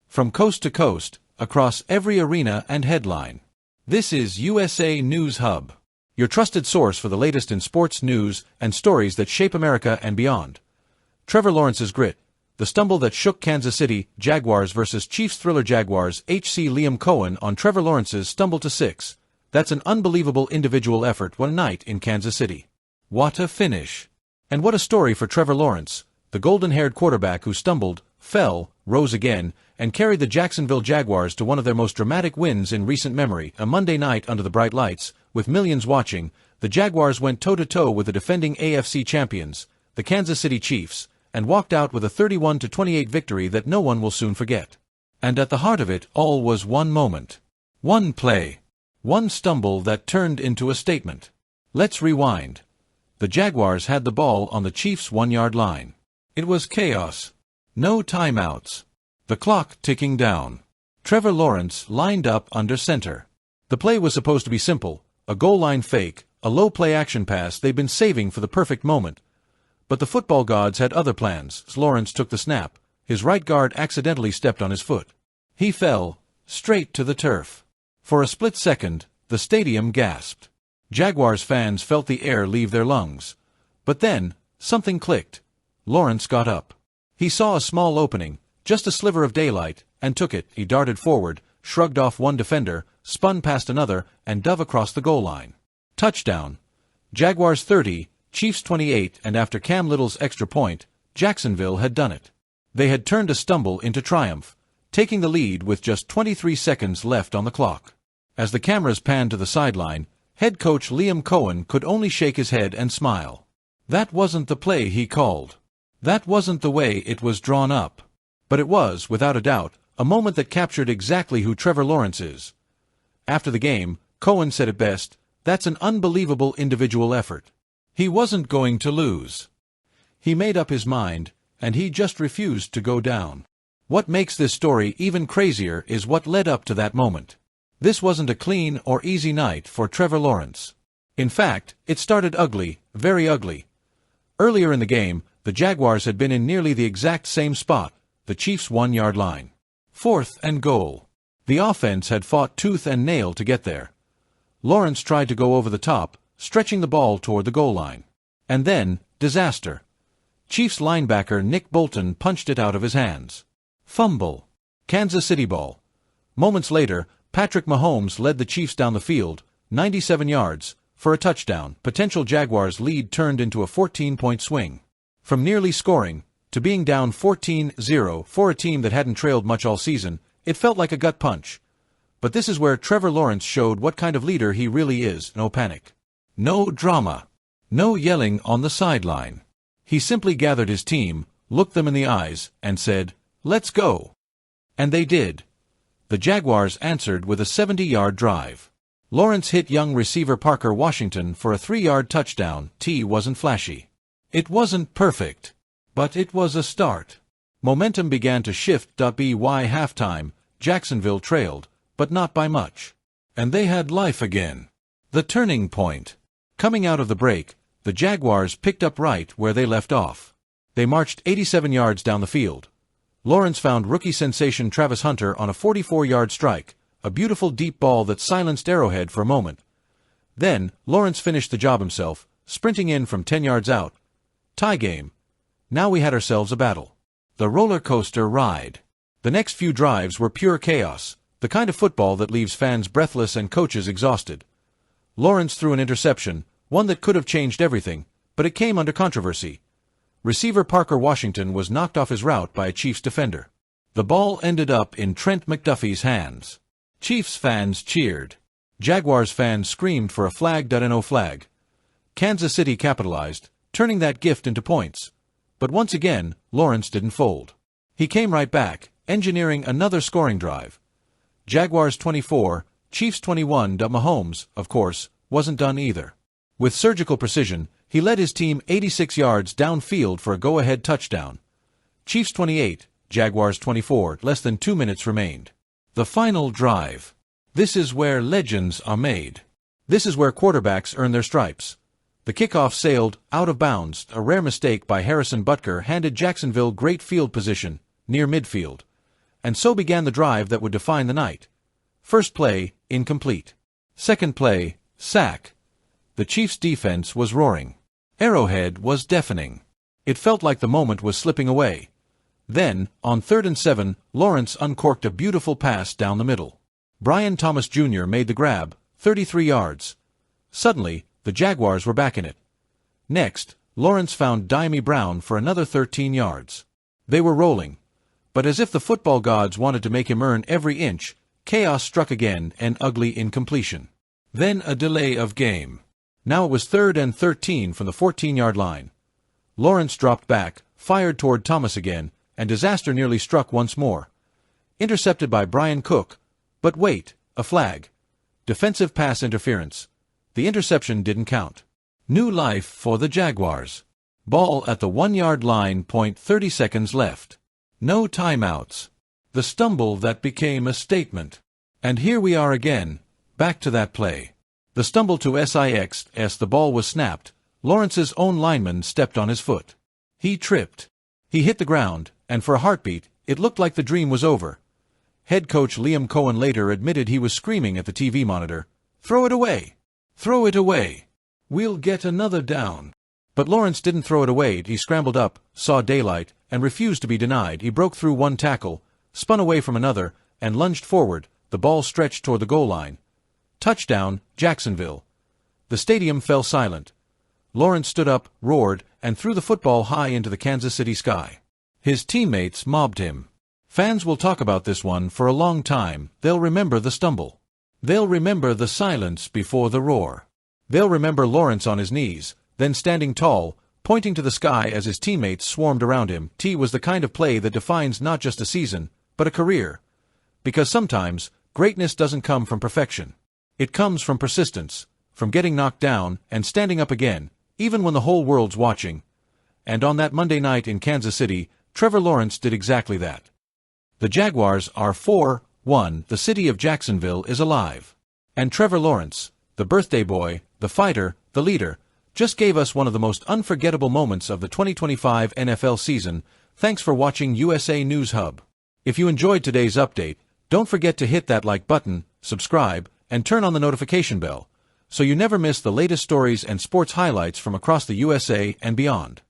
From coast to coast, across every arena and headline. This is USA News Hub, your trusted source for the latest in sports news and stories that shape America and beyond. Trevor Lawrence's grit, the stumble that shook Kansas City, Jaguars vs. Chiefs thriller Jaguars. HC Liam Coen on Trevor Lawrence's stumble to 6. That's an unbelievable individual effort one night in Kansas City. What a finish. And what a story for Trevor Lawrence, the golden-haired quarterback who stumbled, fell, rose again, and carried the Jacksonville Jaguars to one of their most dramatic wins in recent memory. A Monday night under the bright lights, with millions watching, the Jaguars went toe-to-toe with the defending AFC champions, the Kansas City Chiefs, and walked out with a 31-28 victory that no one will soon forget. And at the heart of it all was one moment. One play. One stumble that turned into a statement. Let's rewind. The Jaguars had the ball on the Chiefs' 1-yard line. It was chaos. No timeouts. The clock ticking down. Trevor Lawrence lined up under center. The play was supposed to be simple, a goal line fake, a low play action pass they'd been saving for the perfect moment. But the football gods had other plans. As Lawrence took the snap, his right guard accidentally stepped on his foot. He fell, straight to the turf. For a split second, the stadium gasped. Jaguars fans felt the air leave their lungs. But then, something clicked. Lawrence got up. He saw a small opening, just a sliver of daylight, and took it. He darted forward, shrugged off one defender, spun past another, and dove across the goal line. Touchdown. Jaguars 30, Chiefs 28, and after Cam Little's extra point, Jacksonville had done it. They had turned a stumble into triumph, taking the lead with just 23 seconds left on the clock. As the cameras panned to the sideline, head coach Liam Coen could only shake his head and smile. That wasn't the play he called. That wasn't the way it was drawn up. But it was, without a doubt, a moment that captured exactly who Trevor Lawrence is. After the game, Coen said it best, "That's an unbelievable individual effort." He wasn't going to lose. He made up his mind, and he just refused to go down. What makes this story even crazier is what led up to that moment. This wasn't a clean or easy night for Trevor Lawrence. In fact, it started ugly, very ugly. Earlier in the game, the Jaguars had been in nearly the exact same spot, the Chiefs' 1-yard line. 4th and goal. The offense had fought tooth and nail to get there. Lawrence tried to go over the top, stretching the ball toward the goal line. And then, disaster. Chiefs linebacker Nick Bolton punched it out of his hands. Fumble. Kansas City ball. Moments later, Patrick Mahomes led the Chiefs down the field, 97 yards, for a touchdown. Potential Jaguars' lead turned into a 14-point swing. From nearly scoring, to being down 14-0 for a team that hadn't trailed much all season, it felt like a gut punch. But this is where Trevor Lawrence showed what kind of leader he really is. No panic. No drama. No yelling on the sideline. He simply gathered his team, looked them in the eyes, and said, "Let's go." And they did. The Jaguars answered with a 70-yard drive. Lawrence hit young receiver Parker Washington for a 3-yard touchdown. T wasn't flashy. It wasn't perfect. But it was a start. Momentum began to shift. By halftime, Jacksonville trailed, but not by much. And they had life again. The turning point. Coming out of the break, the Jaguars picked up right where they left off. They marched 87 yards down the field. Lawrence found rookie sensation Travis Hunter on a 44-yard strike, a beautiful deep ball that silenced Arrowhead for a moment. Then, Lawrence finished the job himself, sprinting in from 10 yards out. Tie game. Now we had ourselves a battle. The roller coaster ride. The next few drives were pure chaos, the kind of football that leaves fans breathless and coaches exhausted. Lawrence threw an interception, one that could have changed everything, but it came under controversy. Receiver Parker Washington was knocked off his route by a Chiefs defender. The ball ended up in Trent McDuffie's hands. Chiefs fans cheered. Jaguars fans screamed for a flag. No flag. Kansas City capitalized, turning that gift into points. But once again, Lawrence didn't fold. He came right back, engineering another scoring drive. Jaguars 24, Chiefs 21. Mahomes, of course, wasn't done either. With surgical precision, he led his team 86 yards downfield for a go-ahead touchdown. Chiefs 28, Jaguars 24. Less than 2 minutes remained. The final drive. This is where legends are made. This is where quarterbacks earn their stripes. The kickoff sailed out of bounds. A rare mistake by Harrison Butker handed Jacksonville great field position, near midfield. and so began the drive that would define the night. First play, incomplete. Second play, sack. The Chiefs' defense was roaring. Arrowhead was deafening. It felt like the moment was slipping away. Then, on 3rd and 7, Lawrence uncorked a beautiful pass down the middle. Brian Thomas Jr. made the grab, 33 yards. Suddenly, the Jaguars were back in it. Next, Lawrence found Dimey Brown for another 13 yards. They were rolling. But as if the football gods wanted to make him earn every inch, chaos struck again, an ugly incompletion. Then a delay of game. Now it was 3rd and 13 from the 14-yard line. Lawrence dropped back, fired toward Thomas again, and disaster nearly struck once more. Intercepted by Brian Cook. But wait, a flag. Defensive pass interference. The interception didn't count. New life for the Jaguars. Ball at the 1-yard line, 30 seconds left. No timeouts. The stumble that became a statement. And here we are again, back to that play. The stumble to SIX as the ball was snapped. Lawrence's own lineman stepped on his foot. He tripped. He hit the ground, and for a heartbeat, it looked like the dream was over. Head coach Liam Coen later admitted he was screaming at the TV monitor, "Throw it away! Throw it away! We'll get another down." But Lawrence didn't throw it away. He scrambled up, saw daylight, and refused to be denied. He broke through one tackle, spun away from another, and lunged forward. The ball stretched toward the goal line. Touchdown, Jacksonville. The stadium fell silent. Lawrence stood up, roared, and threw the football high into the Kansas City sky. His teammates mobbed him. Fans will talk about this one for a long time. They'll remember the stumble. They'll remember the silence before the roar. They'll remember Lawrence on his knees, then standing tall, pointing to the sky as his teammates swarmed around him. T was the kind of play that defines not just a season, but a career. Because sometimes, greatness doesn't come from perfection. It comes from persistence, from getting knocked down and standing up again, even when the whole world's watching. And on that Monday night in Kansas City, Trevor Lawrence did exactly that. The Jaguars are 4-1. The city of Jacksonville is alive. And Trevor Lawrence, the birthday boy, the fighter, the leader, just gave us one of the most unforgettable moments of the 2025 NFL season. Thanks for watching USA News Hub. If you enjoyed today's update, don't forget to hit that like button, subscribe, and turn on the notification bell, so you never miss the latest stories and sports highlights from across the USA and beyond.